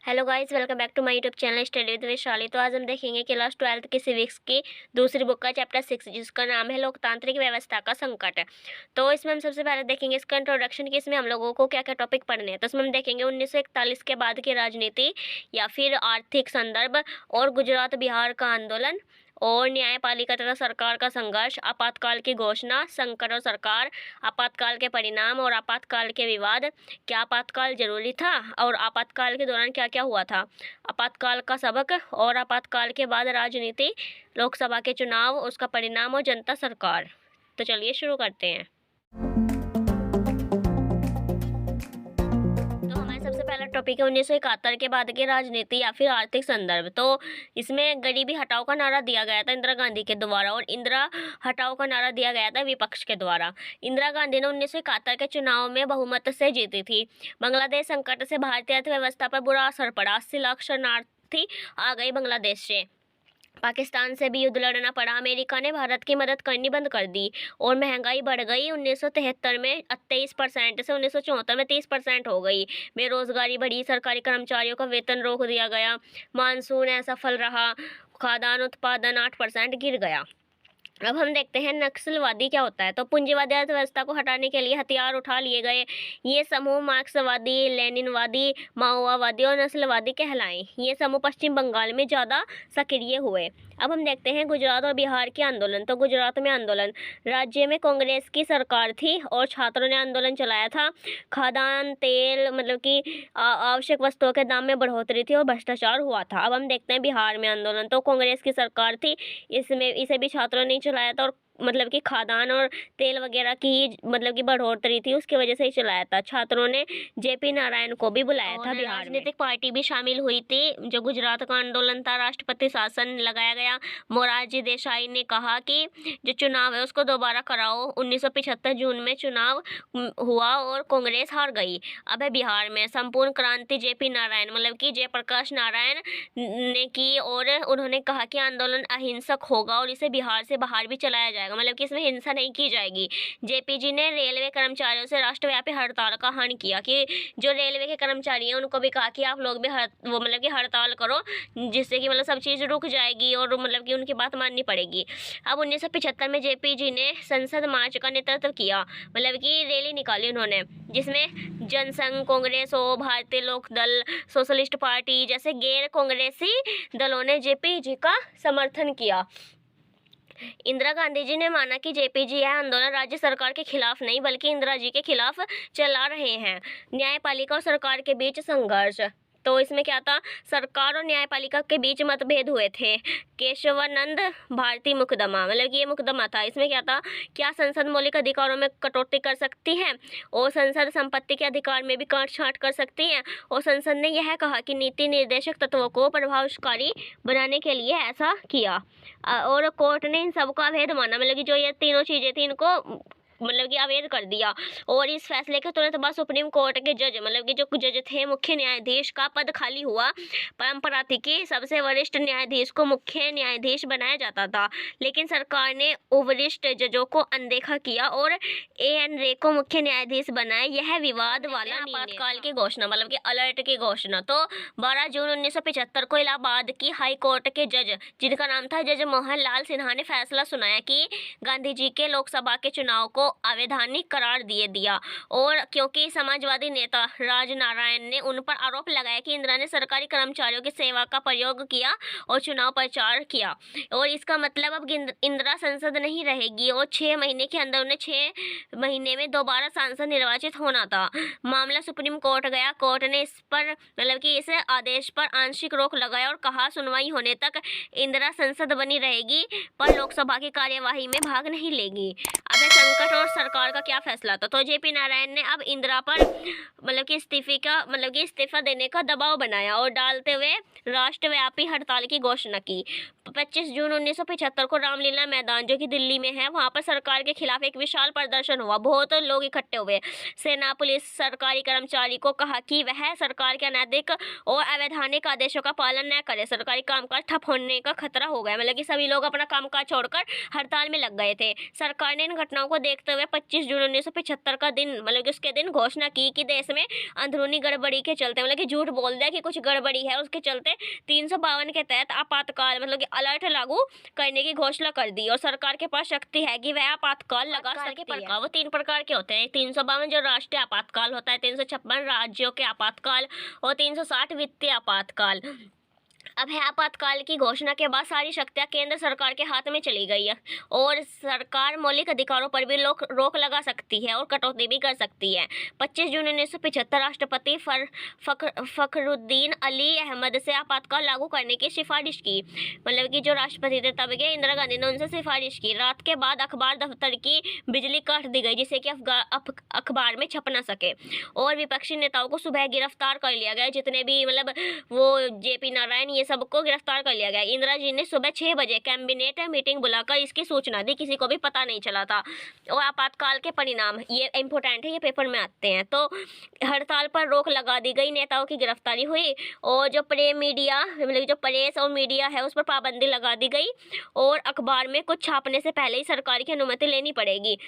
Hello guys, welcome back to my YouTube channel study with Vaishali. तो आज हम देखेंगे क्लास 12th की सिविक्स की दूसरी बुक का चैप्टर 6, जिसका नाम है लोकतांत्रिक व्यवस्था का संकट। तो इसमें हम सबसे पहले देखेंगे इसका इंट्रोडक्शन, कि इसमें हम लोगों को क्या क्या टॉपिक पढ़ने हैं। तो इसमें हम देखेंगे 1941 के बाद की राजनीति या फिर आर्थिक संदर्भ, और गुजरात बिहार का आंदोलन, और न्यायपालिका तथा सरकार का संघर्ष, आपातकाल की घोषणा, संकट और सरकार, आपातकाल के परिणाम और आपातकाल के विवाद, क्या आपातकाल जरूरी था और आपातकाल के दौरान क्या क्या हुआ था, आपातकाल का सबक, और आपातकाल के बाद राजनीति, लोकसभा के चुनाव, उसका परिणाम और जनता सरकार। तो चलिए शुरू करते हैं। तो हमारा सबसे पहला टॉपिक है 1971 के बाद की राजनीति या फिर आर्थिक संदर्भ। तो इसमें गरीबी हटाओ का नारा दिया गया था इंदिरा गांधी के द्वारा, और इंदिरा हटाओ का नारा दिया गया था विपक्ष के द्वारा। इंदिरा गांधी ने 1971 के चुनाव में बहुमत से जीती थी। बांग्लादेश संकट से भारतीय अर्थव्यवस्था पर बुरा असर पड़ा। 80 लाख शरणार्थी आ गए बांग्लादेश से। पाकिस्तान से भी युद्ध लड़ना पड़ा। अमेरिका ने भारत की मदद करनी बंद कर दी, और महंगाई बढ़ गई। 1973 में 23% से 1974 में 30% हो गई। बेरोजगारी बढ़ी। सरकारी कर्मचारियों का वेतन रोक दिया गया। मानसून असफल रहा। खाद्यान्न उत्पादन 8% गिर गया। अब हम देखते हैं नक्सलवादी क्या होता है। तो पूंजीवादी अर्थव्यवस्था को हटाने के लिए हथियार उठा लिए गए। ये समूह मार्क्सवादी, लेनिनवादी, माओवादी और नस्लवादी कहलाए। ये समूह पश्चिम बंगाल में ज़्यादा सक्रिय हुए। अब हम देखते हैं गुजरात और बिहार के आंदोलन। तो गुजरात में आंदोलन, राज्य में कांग्रेस की सरकार थी और छात्रों ने आंदोलन चलाया था। खाद्यान्न, तेल, मतलब कि आवश्यक वस्तुओं के दाम में बढ़ोतरी थी और भ्रष्टाचार हुआ था। अब हम देखते हैं बिहार में आंदोलन। तो कांग्रेस की सरकार थी, इसमें इसे भी छात्रों ने चलाया था, और मतलब कि खाद्यान्न और तेल वगैरह की मतलब कि बढ़ोतरी थी, उसकी वजह से ही चलाया था। छात्रों ने जेपी नारायण को भी बुलाया था। बिहार में राजनीतिक पार्टी भी शामिल हुई थी। जो गुजरात का आंदोलन था, राष्ट्रपति शासन लगाया गया। मोरारजी देसाई ने कहा कि जो चुनाव है उसको दोबारा कराओ। 1975 जून में चुनाव हुआ और कांग्रेस हार गई। अब है बिहार में संपूर्ण क्रांति, जेपी नारायण मतलब कि जयप्रकाश नारायण ने की, और उन्होंने कहा कि आंदोलन अहिंसक होगा और इसे बिहार से बाहर भी चलाया जाएगा, मतलब कि इसमें हिंसा नहीं की जाएगी। जेपीजी ने रेलवे कर्मचारियों से राष्ट्रव्यापी हड़ताल का आह्वान किया, कि जो रेलवे के कर्मचारी हैं उनको भी कहा कि आप लोग भी वो मतलब कि हड़ताल करो, जिससे कि मतलब सब चीज़ रुक जाएगी और मतलब कि उनकी बात माननी पड़ेगी। अब 1975 में जेपीजी ने संसद मार्च का नेतृत्व किया, मतलब कि रैली निकाली उन्होंने, जिसमें जनसंघ, कांग्रेस और भारतीय लोक दल, सोशलिस्ट पार्टी जैसे गैर कांग्रेसी दलों ने जेपीजी का समर्थन किया। इंदिरा गांधी जी ने माना कि जेपीजी यह आंदोलन राज्य सरकार के खिलाफ नहीं बल्कि इंदिरा जी के खिलाफ चला रहे हैं। न्यायपालिका और सरकार के बीच संघर्ष। तो इसमें क्या था, सरकार और न्यायपालिका के बीच मतभेद हुए थे। केशवानंद भारती मुकदमा, मतलब कि ये मुकदमा था। इसमें क्या था, क्या संसद मौलिक अधिकारों में कटौती कर सकती है, और संसद संपत्ति के अधिकार में भी काट-छांट कर सकती है, और संसद ने यह कहा कि नीति निर्देशक तत्वों को प्रभावकारी बनाने के लिए ऐसा किया। और कोर्ट ने इन सबका अवैध माना, मतलब कि जो ये तीनों चीज़ें थी इनको मतलब कि अवैध कर दिया। और इस फैसले के तुरंत बाद सुप्रीम कोर्ट के जज, मतलब कि जो जज थे, मुख्य न्यायाधीश का पद खाली हुआ। परंपरा थी कि सबसे वरिष्ठ न्यायाधीश को मुख्य न्यायाधीश बनाया जाता था, लेकिन सरकार ने वरिष्ठ जजों को अनदेखा किया और एएन रे को मुख्य न्यायाधीश बनाया। यह विवाद वाला आपातकाल की घोषणा, मतलब कि अलर्ट की घोषणा। तो 12 जून 1975 को इलाहाबाद की हाई कोर्ट के जज, जिनका नाम था जज मोहन लाल सिन्हा, ने फैसला सुनाया कि गांधी जी के लोकसभा के चुनाव को अवैधानिक करार दिया। और क्योंकि समाजवादी नेता राजनारायण ने उन पर आरोप लगाया कि इंदिरा ने सरकारी कर्मचारियों की सेवा का प्रयोग किया और चुनाव प्रचार किया, और इसका मतलब अब इंदिरा संसद नहीं रहेगी, और 6 महीने के अंदर उन्हें 6 महीने में दोबारा सांसद निर्वाचित होना था। मामला सुप्रीम कोर्ट गया। कोर्ट ने इस पर मतलब कि इस आदेश पर आंशिक रोक लगाया और कहा सुनवाई होने तक इंदिरा संसद बनी रहेगी, पर लोकसभा की कार्यवाही में भाग नहीं लेगी। अब संकट और सरकार का क्या फैसला था। तो जेपी नारायण ने अब इंदिरा पर मतलब कि इस्तीफा देने का दबाव बनाया और डालते हुए राष्ट्रव्यापी हड़ताल की घोषणा की। 25 जून 1975 को रामलीला मैदान जो कि दिल्ली में है, वहां पर सरकार के खिलाफ एक विशाल प्रदर्शन हुआ। बहुत लोग इकट्ठे हुए। सेना, पुलिस, सरकारी कर्मचारी को कहा कि वह सरकार के अनैतिक और अवैधानिक आदेशों का पालन न करे। सरकारी कामकाज ठप होने का खतरा हो गया, मतलब कि सभी लोग अपना कामकाज छोड़कर हड़ताल में लग गए थे। सरकार ने इन घटनाओं को देखते हुए 25 जून 1975 का दिन, मतलब कि उसके दिन घोषणा की कि देश में अंदरूनी गड़बड़ी के चलते, मतलब कि झूठ बोल दिया कि कुछ गड़बड़ी है, उसके चलते 352 के तहत आपातकाल, मतलब कि अलर्ट लागू करने की घोषणा कर दी। और सरकार के पास शक्ति है कि वह आपातकाल लगा सकती है। वो 3 प्रकार के होते हैं। 352 जो राष्ट्रीय आपातकाल होता है, 356 राज्यों के आपातकाल और 360 वित्तीय आपातकाल। अब है आपातकाल की घोषणा के बाद सारी शक्तियां केंद्र सरकार के हाथ में चली गई है और सरकार मौलिक अधिकारों पर भी रोक लगा सकती है और कटौती भी कर सकती है। 25 जून 1975 राष्ट्रपति फखरुद्दीन अली अहमद से आपातकाल लागू करने की सिफारिश की, मतलब कि जो राष्ट्रपति थे तब के इंदिरा गांधी ने उनसे सिफारिश की। रात के बाद अखबार दफ्तर की बिजली काट दी गई जिससे कि अखबार में छप न सके और विपक्षी नेताओं को सुबह गिरफ्तार कर लिया गया। जितने भी मतलब वो जेपी नारायण, ये सबको गिरफ्तार कर लिया गया। इंदिरा जी ने सुबह 6 बजे कैबिनेट मीटिंग बुलाकर इसकी सूचना दी, किसी को भी पता नहीं चला था। और आपातकाल के परिणाम ये इंपॉर्टेंट है, ये पेपर में आते हैं। तो हड़ताल पर रोक लगा दी गई, नेताओं की गिरफ्तारी हुई और जो मीडिया, मतलब जो प्रेस और मीडिया है उस पर पाबंदी लगा दी गई और अखबार में कुछ छापने से पहले ही सरकार की अनुमति लेनी पड़ेगी।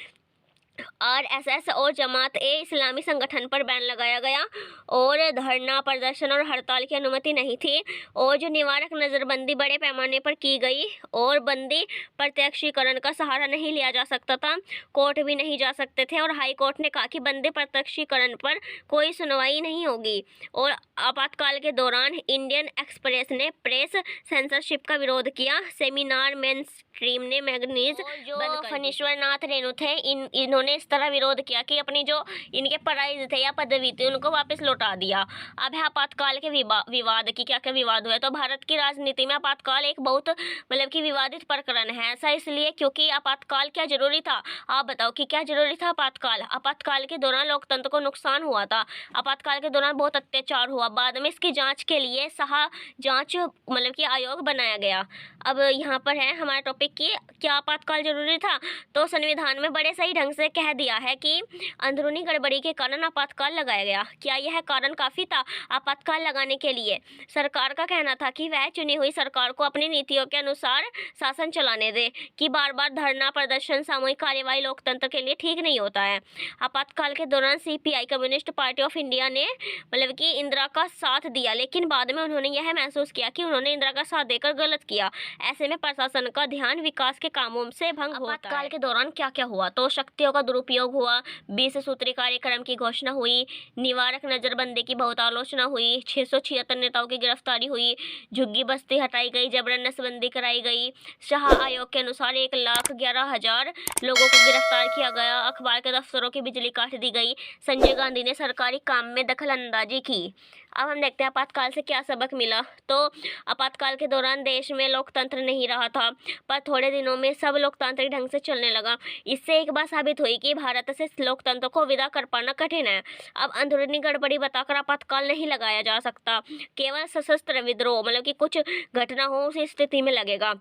आरएसएस और जमात ए इस्लामी संगठन पर बैन लगाया गया और धरना, प्रदर्शन और हड़ताल की अनुमति नहीं थी। और जो निवारक नज़रबंदी बड़े पैमाने पर की गई और बंदी प्रत्यक्षीकरण का सहारा नहीं लिया जा सकता था, कोर्ट भी नहीं जा सकते थे और हाई कोर्ट ने कहा कि बंदी प्रत्यक्षीकरण पर कोई सुनवाई नहीं होगी। और आपातकाल के दौरान इंडियन एक्सप्रेस ने प्रेस सेंसरशिप का विरोध किया। सेमिनार मेन स्ट्रीम ने मैगनीज जो फणीश्वर नाथ रेणु थे, इन्होंने इस तरह विरोध किया कि अपनी जो इनके प्राइज थे या पदवी थी उनको वापस लौटा दिया। अब है आपातकाल के विवाद की, क्या क्या विवाद हुए। तो भारत की राजनीति में आपातकाल एक बहुत मतलब कि विवादित प्रकरण है। ऐसा इसलिए क्योंकि आपातकाल क्या जरूरी था, आप बताओ कि क्या जरूरी था आपातकाल। आपातकाल के दौरान लोकतंत्र को नुकसान हुआ था। आपातकाल के दौरान बहुत अत्याचार हुआ। बाद में इसकी जांच के लिए जांच मतलब कि आयोग बनाया गया। अब यहाँ पर है हमारा टॉपिक कि क्या आपातकाल जरूरी था। तो संविधान में बड़े सही ढंग से कह दिया है कि अंदरूनी गड़बड़ी के कारण आपातकाल लगाया गया। क्या यह कारण काफी था आपातकाल लगाने के लिए? सरकार का कहना था कि वह चुनी हुई सरकार को अपनी नीतियों के अनुसार शासन चलाने दे, कि बार बार धरना, प्रदर्शन, सामूहिक कार्यवाही लोकतंत्र के लिए ठीक नहीं होता है। आपातकाल के दौरान CPI, communist party of India ने मतलब कि इंदिरा का साथ दिया, लेकिन बाद में उन्होंने यह महसूस किया कि उन्होंने इंदिरा का साथ देकर गलत किया। ऐसे में प्रशासन का ध्यान विकास के कामों से भंग होता है। आपातकाल के दौरान क्या क्या हुआ? तो शक्तियों का दुरुपयोग हुआ, 20 सूत्री कार्यक्रम की घोषणा हुई, निवारक नजरबंदी की बहुत आलोचना हुई, 676 नेताओं की गिरफ्तारी हुई, झुग्गी बस्ती हटाई गई, जबरन नसबंदी कराई गई, शाह आयोग के अनुसार 1,11,000 लोगों को गिरफ्तार किया गया, अखबार के दफ्तरों की बिजली काट दी गई, संजय गांधी ने सरकारी काम में दखल अंदाजी की। अब हम देखते हैं आपातकाल से क्या सबक मिला। तो आपातकाल के दौरान देश में लोकतंत्र नहीं रहा था, पर थोड़े दिनों में सब लोकतांत्रिक ढंग से चलने लगा। इससे एक बात साबित हुई कि भारत से लोकतंत्र को विदा कर पाना कठिन है। अब अंदरूनी गड़बड़ी बताकर आपातकाल नहीं लगाया जा सकता, केवल सशस्त्र विद्रोह मतलब कि कुछ घटना हो उस स्थिति में लगेगा।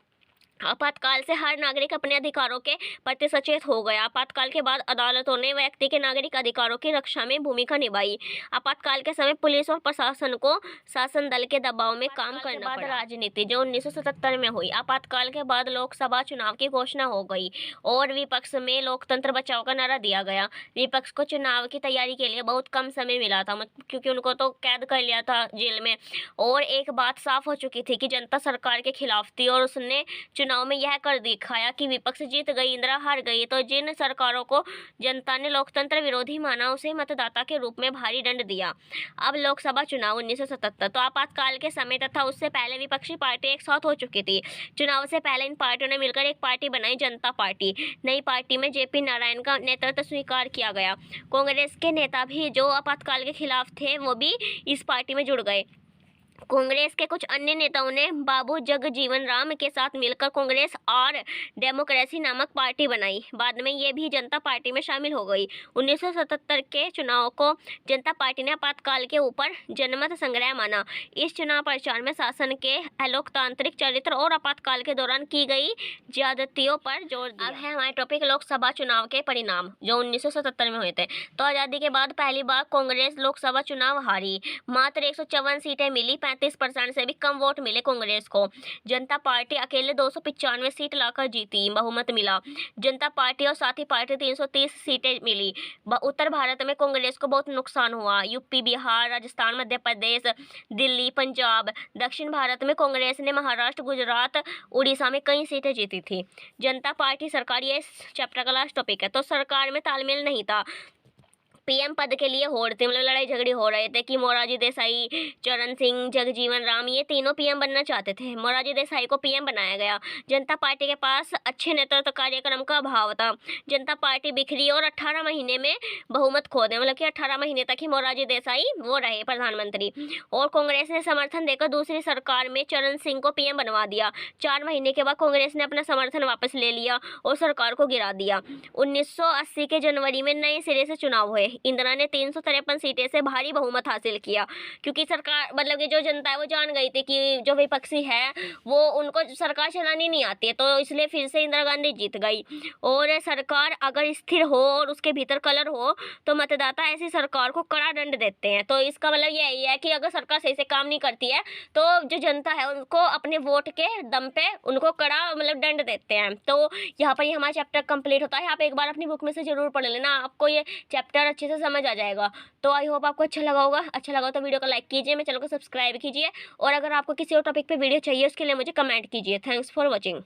आपातकाल से हर नागरिक अपने अधिकारों के प्रति सचेत हो गया। आपातकाल के बाद अदालतों ने व्यक्ति के नागरिक अधिकारों की रक्षा में भूमिका निभाई। आपातकाल के समय पुलिस और प्रशासन को शासन दल के दबाव में काम करना पड़ा। राजनीति जो 1977 में हुई। आपातकाल के बाद लोकसभा चुनाव की घोषणा हो गई और विपक्ष में लोकतंत्र बचाओ का नारा दिया गया। विपक्ष को चुनाव की तैयारी के लिए बहुत कम समय मिला था, क्योंकि उनको तो कैद कर लिया था जेल में। और एक बात साफ हो चुकी थी कि जनता सरकार के खिलाफ थी और उसने चुनाव में यह कर दिखाया कि विपक्ष जीत गई, इंदिरा हार गई। तो जिन सरकारों को जनता ने लोकतंत्र विरोधी माना उसे मतदाता के रूप में भारी दंड दिया। अब लोकसभा चुनाव 1977। तो आपातकाल के समय तथा उससे पहले विपक्षी पार्टी एक साथ हो चुकी थी। चुनाव से पहले इन पार्टियों ने मिलकर एक पार्टी बनाई, जनता पार्टी। नई पार्टी में जेपी नारायण का नेतृत्व स्वीकार किया गया। कांग्रेस के नेता भी जो आपातकाल के खिलाफ थे वो भी इस पार्टी में जुड़ गए। कांग्रेस के कुछ अन्य नेताओं ने बाबू जगजीवन राम के साथ मिलकर कांग्रेस और डेमोक्रेसी नामक पार्टी बनाई। बाद में ये भी जनता पार्टी में शामिल हो गई। 1977 के चुनाव को जनता पार्टी ने आपातकाल के ऊपर जनमत संग्रह माना। इस चुनाव प्रचार में शासन के अलोकतांत्रिक चरित्र और आपातकाल के दौरान की गई ज्यादतियों पर जोर दिया। अब है हमारे टॉपिक लोकसभा चुनाव के परिणाम जो 1977 में हुए थे। तो आजादी के बाद पहली बार कांग्रेस लोकसभा चुनाव हारी। मात्र 154 सीटें मिली। 35% से भी कम वोट मिले कांग्रेस को। जनता पार्टी अकेले 295 सीट लाकर जीती, बहुमत मिला। जनता पार्टी और साथी पार्टी 330 सीटें मिली। उत्तर भारत में कांग्रेस को बहुत नुकसान हुआ। यूपी, बिहार, राजस्थान, मध्य प्रदेश, दिल्ली, पंजाब। दक्षिण भारत में कांग्रेस ने महाराष्ट्र, गुजरात, उड़ीसा में कई सीटें जीती थी। जनता पार्टी सरकार, ये चैप्टर का लास्ट टॉपिक है। तो सरकार में तालमेल नहीं था। पीएम पद के लिए होड़ थे, मतलब लड़ाई झगड़े हो रहे थे कि मोरारजी देसाई, चरण सिंह, जगजीवन राम ये तीनों पीएम बनना चाहते थे। मोरारजी देसाई को पीएम बनाया गया। जनता पार्टी के पास अच्छे नेतृत्व कार्यक्रम का अभाव था। जनता पार्टी बिखरी और 18 महीने में बहुमत खो दे, मतलब कि 18 महीने तक ही मोरारजी देसाई वो रहे प्रधानमंत्री। और कांग्रेस ने समर्थन देकर दूसरी सरकार में चरण सिंह को पीएम बनवा दिया। 4 महीने के बाद कांग्रेस ने अपना समर्थन वापस ले लिया और सरकार को गिरा दिया। 1980 के जनवरी में नए सिरे से चुनाव हुए। इंदिरा ने 353 सीटें से भारी बहुमत हासिल किया, क्योंकि सरकार, मतलब कि जो जनता है वो जान गई थी कि जो विपक्षी है वो उनको सरकार चलानी नहीं आती है, तो इसलिए फिर से इंदिरा गांधी जीत गई। और सरकार अगर स्थिर हो और उसके भीतर कलर हो तो मतदाता ऐसी सरकार को कड़ा दंड देते हैं। तो इसका मतलब यही है कि अगर सरकार सही से काम नहीं करती है तो जो जनता है उनको अपने वोट के दम पे उनको कड़ा मतलब दंड देते हैं। तो यहाँ पर ये हमारा चैप्टर कंप्लीट होता है। आप एक बार अपनी बुक में से जरूर पढ़ लेना, आपको ये चैप्टर अच्छे से समझ आ जाएगा। तो आई होप आपको अच्छा लगा होगा। अच्छा लगा तो वीडियो को लाइक कीजिए, मेरे चैनल को सब्सक्राइब कीजिए, और अगर आपको किसी और टॉपिक पे वीडियो चाहिए उसके लिए मुझे कमेंट कीजिए। Thanks for watching.